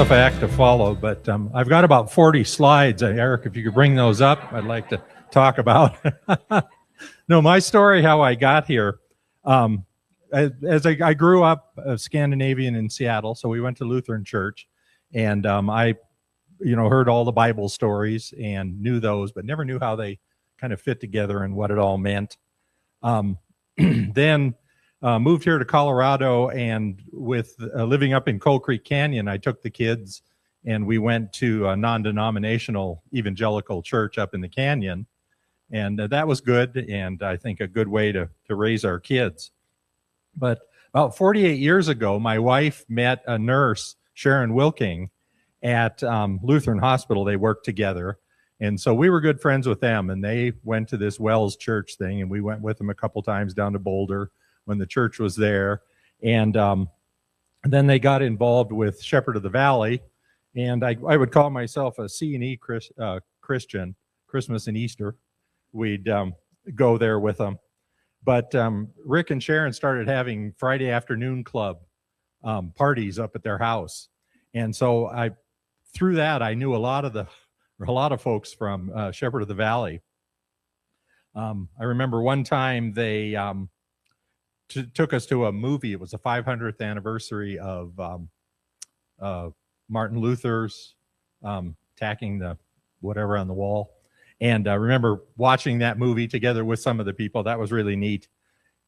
tough act to follow, but I've got about 40 slides. Eric, if you could bring those up, I'd like to talk about. No, my story, how I got here. As I grew up Scandinavian in Seattle, so we went to Lutheran church, and I, heard all the Bible stories and knew those, but never knew how they kind of fit together and what it all meant. Then moved here to Colorado, and with living up in Coal Creek Canyon, I took the kids and we went to a non-denominational evangelical church up in the canyon, and that was good, and I think a good way to raise our kids. But about 48 years ago, my wife met a nurse, Sharon Wilking, at Lutheran Hospital. They worked together, and so we were good friends with them, and they went to this Wells Church thing, and we went with them a couple times down to Boulder when the church was there. And then they got involved with Shepherd of the Valley, and I would call myself a C&E Christian, Christmas and Easter. We'd go there with them. But Rick and Sharon started having Friday afternoon club parties up at their house. And so through that, I knew a lot of folks from Shepherd of the Valley. I remember one time they took us to a movie. It was the 500th anniversary of Martin Luther's tacking the whatever on the wall. And I remember watching that movie together with some of the people. That was really neat.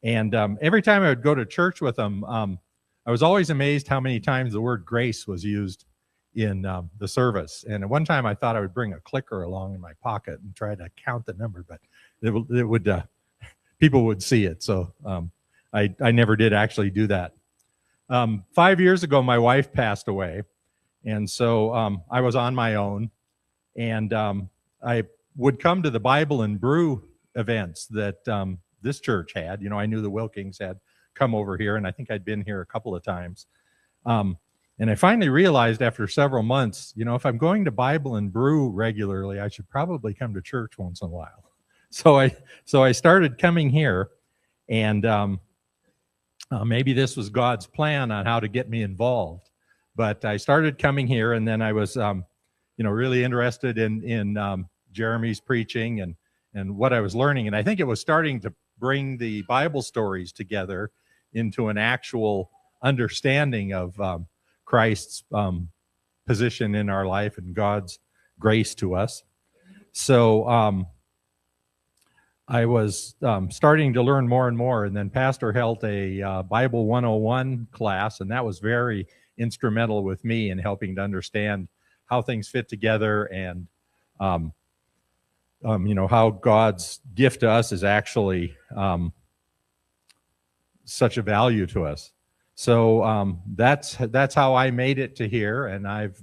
And every time I would go to church with them, I was always amazed how many times the word grace was used in the service. And at one time I thought I would bring a clicker along in my pocket and try to count the number, but it would people would see it. So I never did actually do that. 5 years ago, my wife passed away. And so I was on my own, and I would come to the Bible and Brew events that this church had. I knew the Wilkings had come over here, and I think I'd been here a couple of times. And I finally realized after several months, if I'm going to Bible and Brew regularly, I should probably come to church once in a while. So I started coming here, and maybe this was God's plan on how to get me involved. But I started coming here, and then I was, really interested in Jeremy's preaching and what I was learning. And I think it was starting to bring the Bible stories together into an actual understanding of Christ's position in our life and God's grace to us. So I was starting to learn more and more, and then Pastor held a Bible 101 class, and that was very instrumental with me in helping to understand how things fit together, and how God's gift to us is actually such a value to us. So that's how I made it to here, and I've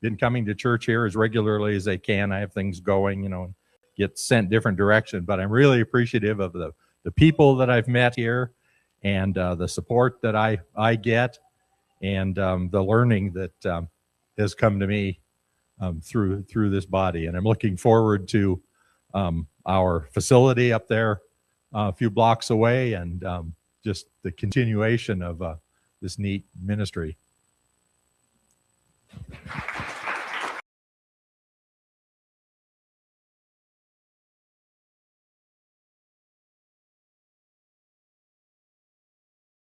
been coming to church here as regularly as I can. I have things going, and get sent different direction, but I'm really appreciative of the people that I've met here, and the support that I get, and the learning that has come to me through this body. And I'm looking forward to our facility up there a few blocks away, and just the continuation of this neat ministry.